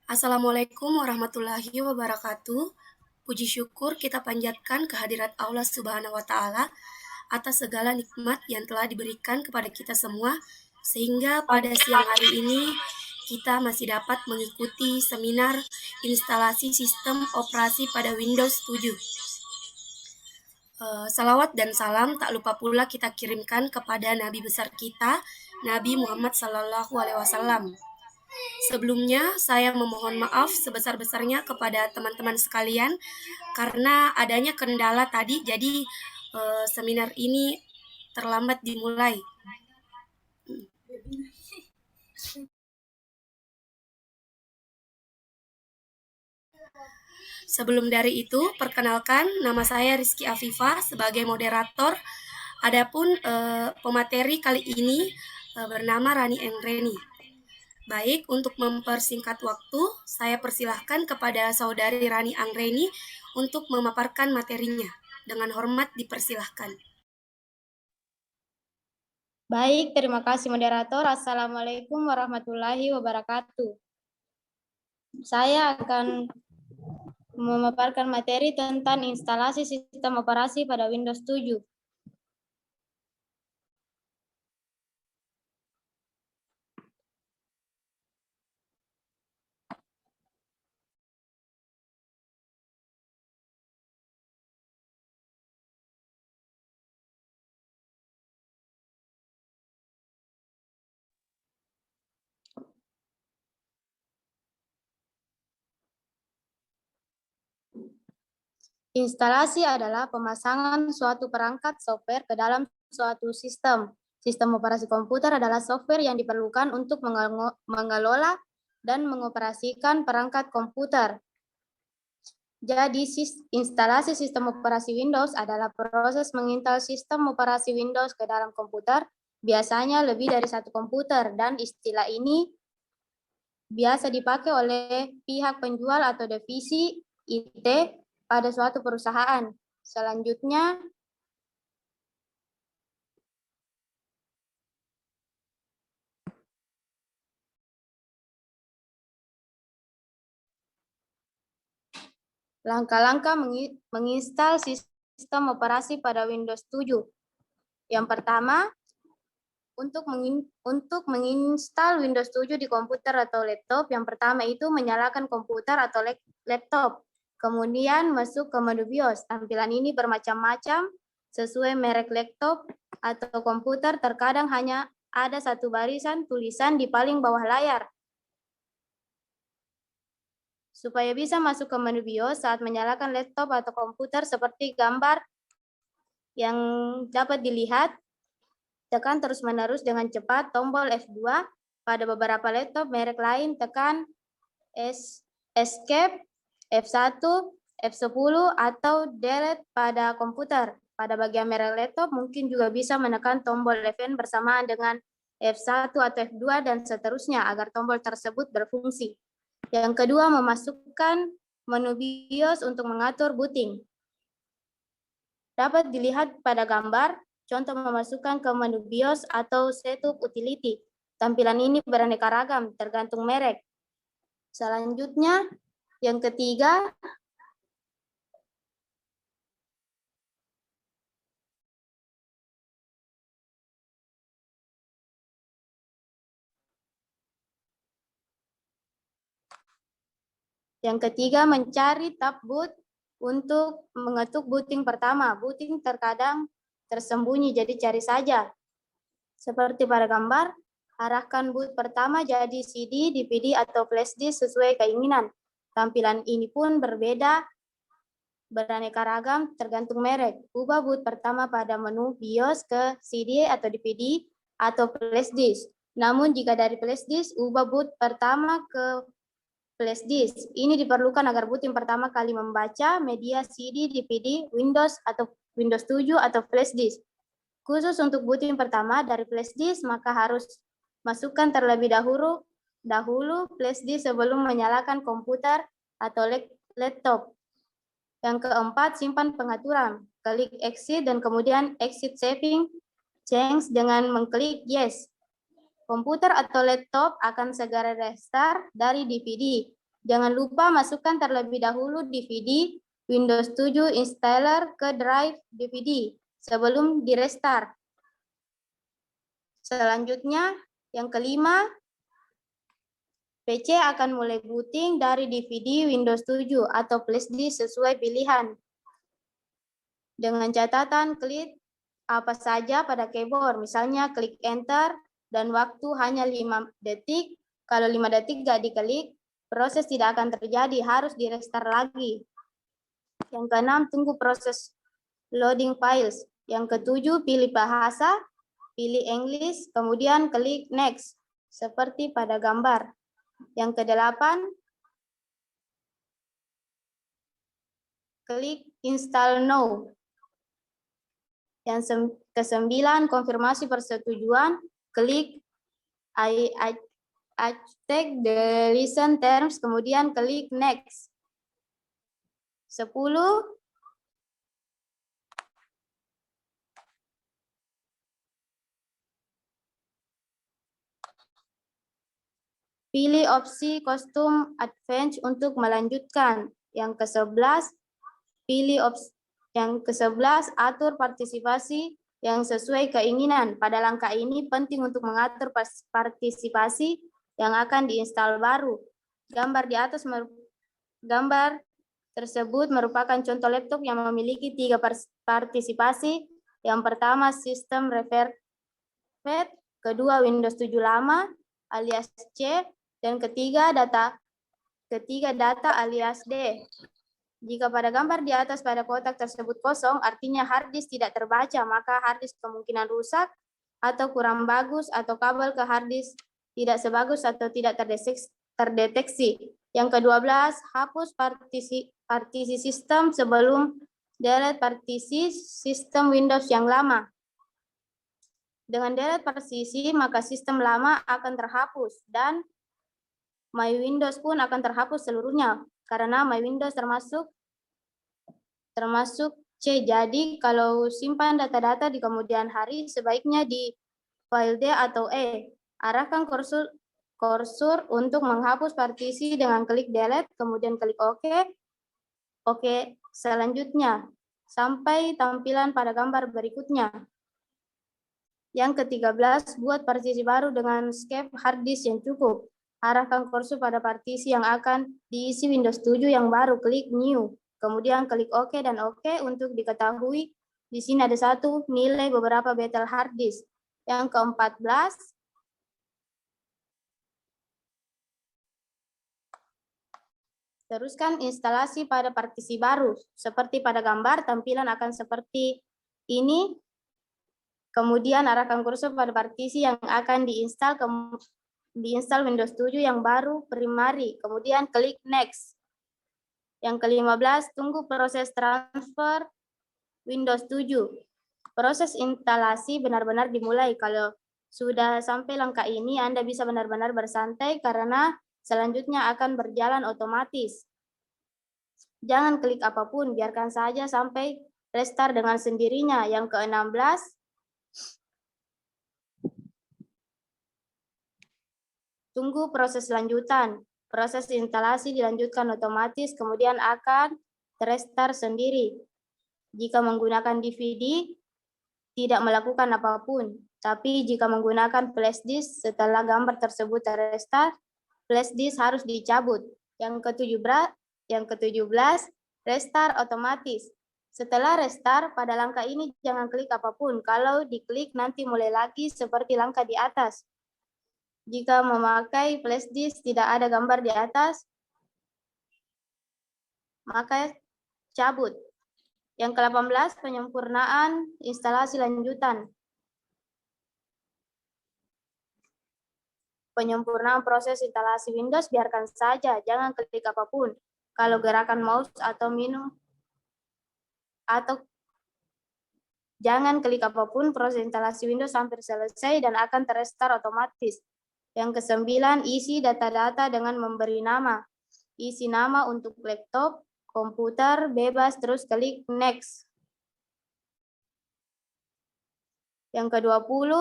Assalamualaikum warahmatullahi wabarakatuh. Puji syukur kita panjatkan kehadirat Allah Subhanahu wa Ta'ala atas segala nikmat yang telah diberikan kepada kita semua, sehingga pada siang hari ini kita masih dapat mengikuti seminar instalasi sistem operasi pada Windows 7. Salawat dan salam tak lupa pula kita kirimkan kepada Nabi besar kita, Nabi Muhammad Sallallahu Alaihi Wasallam. Sebelumnya, saya memohon maaf sebesar-besarnya kepada teman-teman sekalian karena adanya kendala tadi, jadi seminar ini terlambat dimulai. Sebelum dari itu, perkenalkan nama saya Rizky Afifah sebagai moderator. Adapun pemateri kali ini bernama Rani Engreni. Baik, untuk mempersingkat waktu, saya persilahkan kepada saudari Rani Anggreni untuk memaparkan materinya. Dengan hormat dipersilahkan. Baik, terima kasih moderator. Assalamualaikum warahmatullahi wabarakatuh. Saya akan memaparkan materi tentang instalasi sistem operasi pada Windows 7. Instalasi adalah pemasangan suatu perangkat software ke dalam suatu sistem. Sistem operasi komputer adalah software yang diperlukan untuk mengelola dan mengoperasikan perangkat komputer. Jadi, instalasi sistem operasi Windows adalah proses menginstal sistem operasi Windows ke dalam komputer, biasanya lebih dari satu komputer, dan istilah ini biasa dipakai oleh pihak penjual atau divisi IT pada suatu perusahaan. Selanjutnya, langkah-langkah menginstal sistem operasi pada Windows 7. Yang pertama, untuk menginstal Windows 7 di komputer atau laptop, yang pertama itu menyalakan komputer atau laptop. Kemudian masuk ke menu BIOS. Tampilan ini bermacam-macam sesuai merek laptop atau komputer. Terkadang hanya ada satu barisan tulisan di paling bawah layar. Supaya bisa masuk ke menu BIOS saat menyalakan laptop atau komputer seperti gambar yang dapat dilihat, tekan terus-menerus dengan cepat tombol F2. Pada beberapa laptop merek lain, tekan Escape, F1, F10, atau Delete pada komputer. Pada bagian merek laptop, mungkin juga bisa menekan tombol Fn bersamaan dengan F1 atau F2 dan seterusnya agar tombol tersebut berfungsi. Yang kedua, memasukkan menu BIOS untuk mengatur booting. Dapat dilihat pada gambar, contoh memasukkan ke menu BIOS atau setup utility. Tampilan ini beraneka ragam, tergantung merek. Selanjutnya, yang ketiga, mencari tab boot untuk mengetuk booting pertama. Booting terkadang tersembunyi, jadi cari saja. Seperti pada gambar, arahkan boot pertama jadi CD, DVD, atau flash disk sesuai keinginan. Tampilan ini pun berbeda, beraneka ragam tergantung merek. Ubah boot pertama pada menu BIOS ke CD atau DVD atau flash disk. Namun jika dari flash disk, ubah boot pertama ke flash disk. Ini diperlukan agar booting pertama kali membaca media CD, DVD, Windows atau Windows 7 atau flash disk. Khusus untuk booting pertama dari flash disk, maka harus masukkan terlebih dahulu flash disk sebelum menyalakan komputer atau laptop. Yang keempat, simpan pengaturan. Klik exit dan kemudian exit saving change dengan mengklik yes. Komputer atau laptop akan segera restart dari DVD. Jangan lupa masukkan terlebih dahulu DVD Windows 7 installer ke drive DVD sebelum di-restart. Selanjutnya, yang kelima, PC akan mulai booting dari DVD Windows 7 atau flashdisk sesuai pilihan. Dengan catatan klik apa saja pada keyboard, misalnya klik enter dan waktu hanya 5 detik. Kalau 5 detik nggak diklik, proses tidak akan terjadi, harus di-restart lagi. Yang keenam, tunggu proses loading files. Yang ketujuh, pilih bahasa, pilih English, kemudian klik next, seperti pada gambar. Yang kedelapan, klik install now. Yang kesembilan, konfirmasi persetujuan, klik I take the listen terms, kemudian klik next. 10, pilih opsi kostum advance untuk melanjutkan. Yang ke-11, pilih opsi yang ke-11, atur partisipasi yang sesuai keinginan. Pada langkah ini penting untuk mengatur partisipasi yang akan diinstal baru. Gambar tersebut merupakan contoh laptop yang memiliki 3 partisipasi. Yang pertama, sistem referred, kedua Windows 7 lama alias C, dan ketiga data alias D. Jika pada gambar di atas pada kotak tersebut kosong, artinya hard disk tidak terbaca, maka hard disk kemungkinan rusak atau kurang bagus, atau kabel ke hard disk tidak sebagus atau tidak terdeteksi. Yang ke-12, hapus partisi sistem sebelum delete partisi sistem Windows yang lama. Dengan delete partisi, maka sistem lama akan terhapus dan My Windows pun akan terhapus seluruhnya, karena My Windows termasuk C. Jadi kalau simpan data-data di kemudian hari, sebaiknya di file D atau E. Arahkan kursor untuk menghapus partisi dengan klik delete, kemudian klik OK. Oke, selanjutnya sampai tampilan pada gambar berikutnya. Yang ke-13, buat partisi baru dengan escape hard disk yang cukup. Arahkan kursor pada partisi yang akan diisi Windows 7 yang baru, klik New. Kemudian klik OK dan OK untuk diketahui di sini ada satu nilai beberapa battle hard disk. Yang ke-14, teruskan instalasi pada partisi baru. Seperti pada gambar, tampilan akan seperti ini. Kemudian arahkan kursor pada partisi yang akan diinstal Windows 7 yang baru primary. Kemudian klik next. Yang ke-15, tunggu proses transfer Windows 7. Proses instalasi benar-benar dimulai. Kalau sudah sampai langkah ini, Anda bisa benar-benar bersantai karena selanjutnya akan berjalan otomatis. Jangan klik apapun, biarkan saja sampai restart dengan sendirinya. Yang ke-16, tunggu proses lanjutan. Proses instalasi dilanjutkan otomatis, kemudian akan restart sendiri. Jika menggunakan DVD, tidak melakukan apapun. Tapi jika menggunakan flash disk, setelah gambar tersebut terrestart, flash disk harus dicabut. Yang ke-17, restart otomatis. Setelah restart, pada langkah ini jangan klik apapun. Kalau diklik, nanti mulai lagi seperti langkah di atas. Jika memakai flash disk tidak ada gambar di atas, maka cabut. Yang ke-18, penyempurnaan instalasi lanjutan. Penyempurnaan proses instalasi Windows biarkan saja, jangan klik apapun. Kalau gerakan mouse atau jangan klik apapun, proses instalasi Windows hampir selesai dan akan terrestart otomatis. Yang ke-9, isi data-data dengan memberi nama. Isi nama untuk laptop, komputer, bebas, terus klik next. Yang ke-20,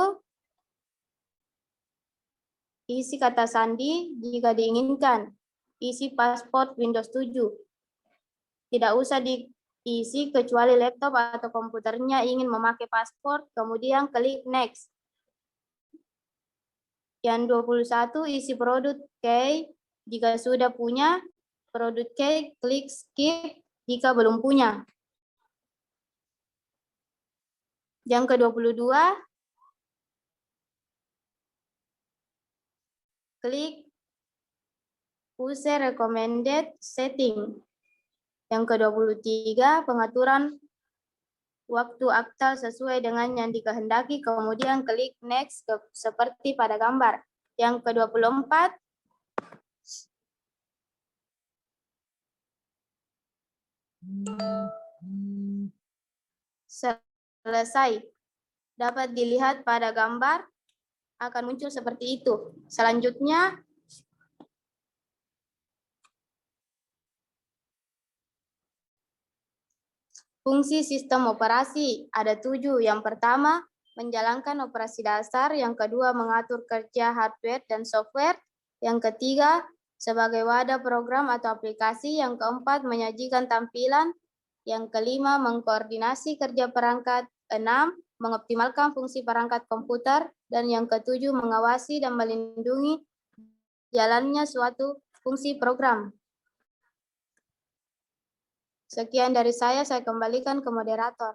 isi kata sandi jika diinginkan. isi paspor Windows 7. Tidak usah diisi kecuali laptop atau komputernya ingin memakai paspor, kemudian klik next. Yang 21 isi produk key. Jika sudah punya produk key, klik skip jika belum punya. Yang ke-22, klik use recommended setting. Yang ke-23, pengaturan waktu akta sesuai dengan yang dikehendaki, kemudian klik next seperti pada gambar. Yang ke-24, selesai. Dapat dilihat pada gambar, akan muncul seperti itu. Selanjutnya, fungsi sistem operasi ada 7. Yang pertama, menjalankan operasi dasar. Yang kedua, mengatur kerja hardware dan software. Yang ketiga, sebagai wadah program atau aplikasi. Yang keempat, menyajikan tampilan. Yang kelima, mengkoordinasi kerja perangkat. 6, mengoptimalkan fungsi perangkat komputer. Dan yang ketujuh, mengawasi dan melindungi jalannya suatu fungsi program. Sekian dari saya kembalikan ke moderator.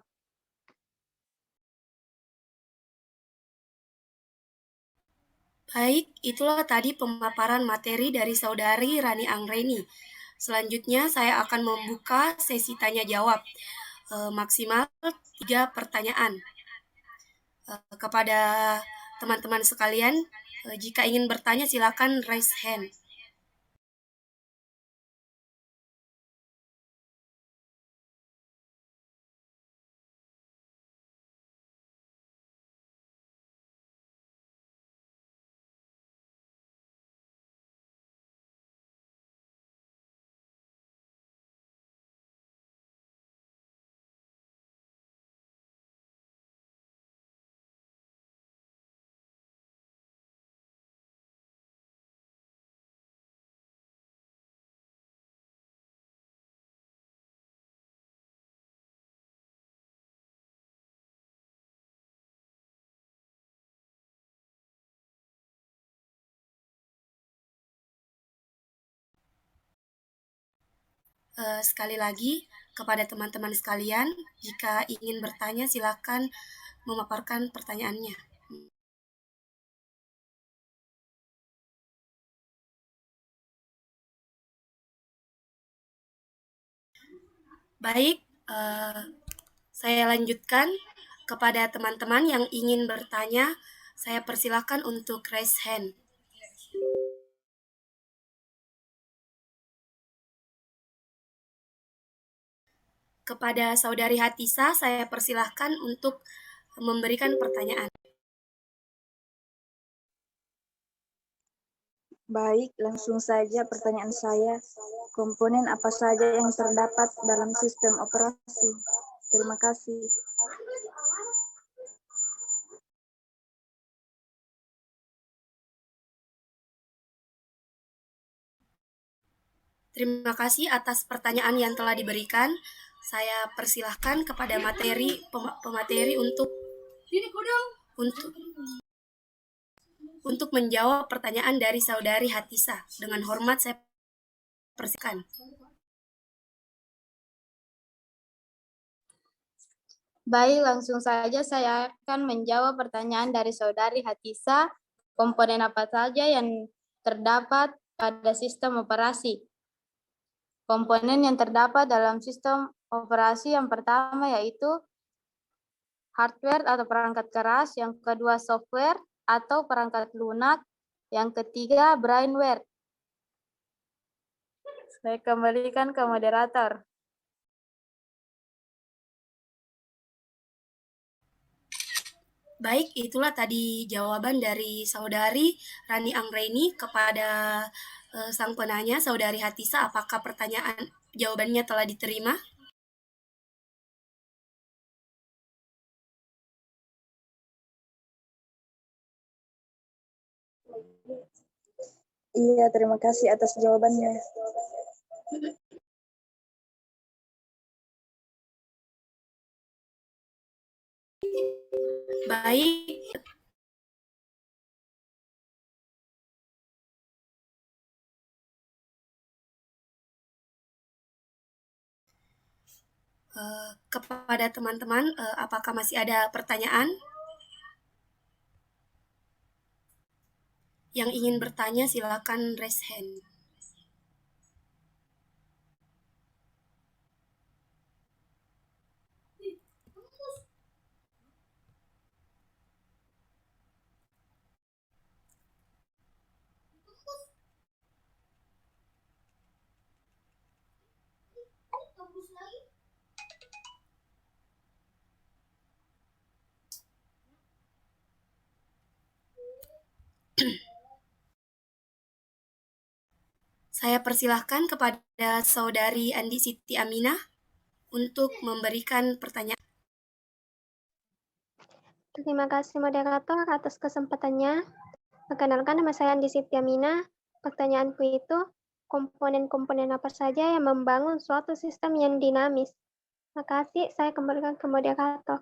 Baik, itulah tadi pemaparan materi dari Saudari Rani Anggreni. Selanjutnya saya akan membuka sesi tanya jawab maksimal 3 pertanyaan. Kepada teman-teman sekalian, jika ingin bertanya silakan raise hand. Sekali lagi, kepada teman-teman sekalian, jika ingin bertanya silakan memaparkan pertanyaannya. Baik, saya lanjutkan kepada teman-teman yang ingin bertanya, saya persilakan untuk raise hand. Kepada Saudari Hatisa, saya persilahkan untuk memberikan pertanyaan. Baik, langsung saja pertanyaan saya. Komponen apa saja yang terdapat dalam sistem operasi? Terima kasih. Terima kasih atas pertanyaan yang telah diberikan. Saya persilahkan kepada pemateri untuk menjawab pertanyaan dari Saudari Hatisa. Dengan hormat saya persilahkan. Baik, langsung saja saya akan menjawab pertanyaan dari Saudari Hatisa. Komponen apa saja yang terdapat pada sistem operasi? Komponen yang terdapat dalam sistem operasi yang pertama yaitu hardware atau perangkat keras, yang kedua software atau perangkat lunak, yang ketiga brainware. Saya kembalikan ke moderator. Baik, itulah tadi jawaban dari Saudari Rani Anggreni kepada sang penanya, Saudari Hatisa. Apakah jawabannya telah diterima? Iya, terima kasih atas jawabannya. Baik, kepada teman-teman, apakah masih ada pertanyaan yang ingin bertanya? Silakan raise hand. Saya persilahkan kepada Saudari Andi Siti Aminah untuk memberikan pertanyaan. Terima kasih moderator atas kesempatannya. Perkenalkan, nama saya Andi Sitiamina. Pertanyaanku itu, komponen-komponen apa saja yang membangun suatu sistem yang dinamis? Terima kasih, saya kembalikan ke moderator.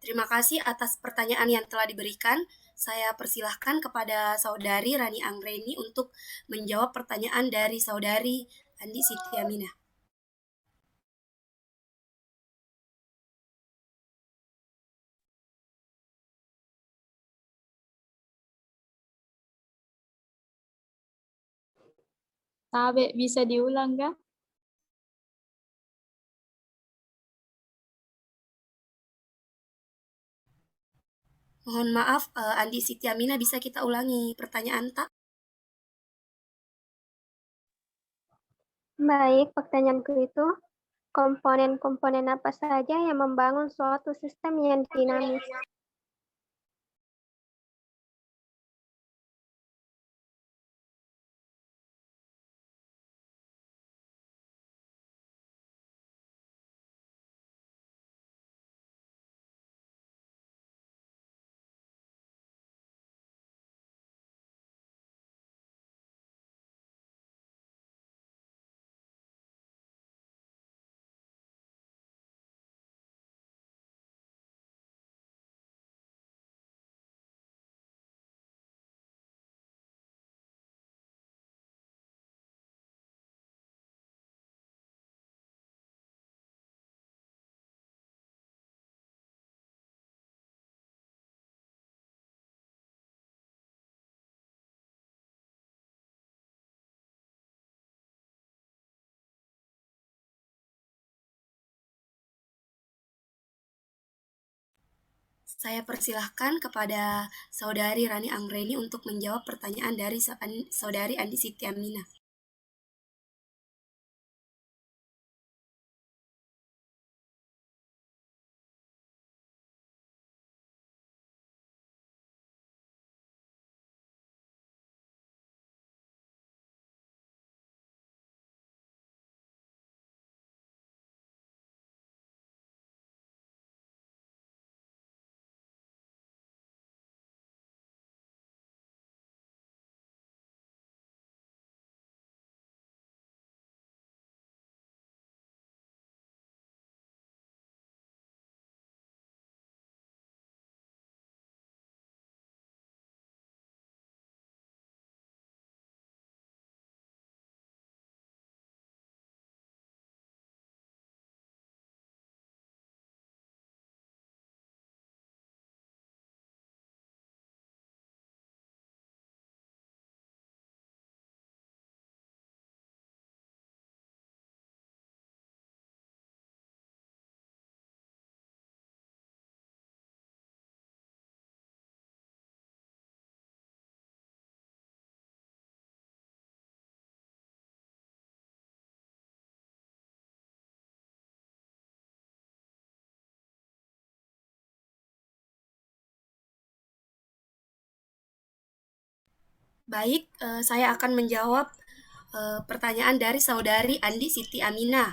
Terima kasih atas pertanyaan yang telah diberikan. Saya persilahkan kepada Saudari Rani Anggreni untuk menjawab pertanyaan dari Saudari Andi Siti Aminah. Tabe, bisa diulang kah? Mohon maaf, Andi Siti Aminah, bisa kita ulangi pertanyaan tak? Baik, pertanyaanku itu, komponen-komponen apa saja yang membangun suatu sistem yang dinamis? Saya persilahkan kepada Saudari Rani Anggreni untuk menjawab pertanyaan dari Saudari Andi Siti Aminah. Baik, saya akan menjawab pertanyaan dari Saudari Andi Siti Aminah.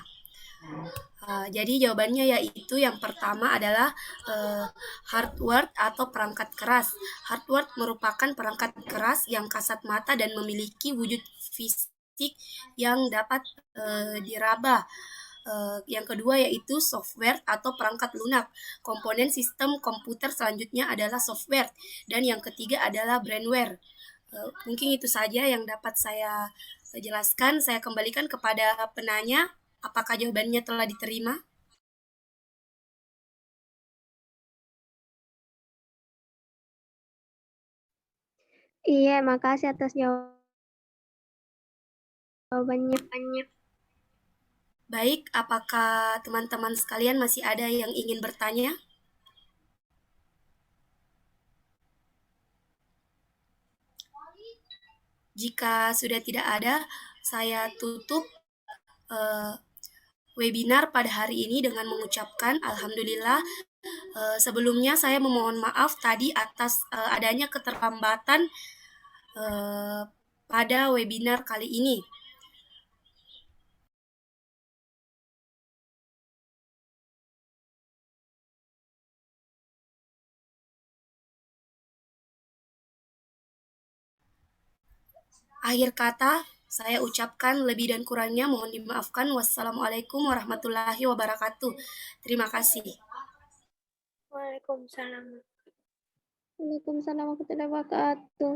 Jadi jawabannya yaitu yang pertama adalah hardware atau perangkat keras. Hardware merupakan perangkat keras yang kasat mata dan memiliki wujud fisik yang dapat diraba. Yang kedua yaitu software atau perangkat lunak. Komponen sistem komputer selanjutnya adalah software. Dan yang ketiga adalah brandware. Mungkin itu saja yang dapat saya jelaskan. Saya kembalikan kepada penanya. Apakah jawabannya telah diterima? Iya, makasih atas jawabannya. Baik, apakah teman-teman sekalian masih ada yang ingin bertanya? Jika sudah tidak ada, saya tutup webinar pada hari ini dengan mengucapkan Alhamdulillah. Sebelumnya saya memohon maaf tadi atas adanya keterlambatan pada webinar kali ini. Akhir kata, saya ucapkan lebih dan kurangnya mohon dimaafkan. Wassalamualaikum warahmatullahi wabarakatuh. Terima kasih. Waalaikumsalam. Waalaikumsalam warahmatullahi wabarakatuh.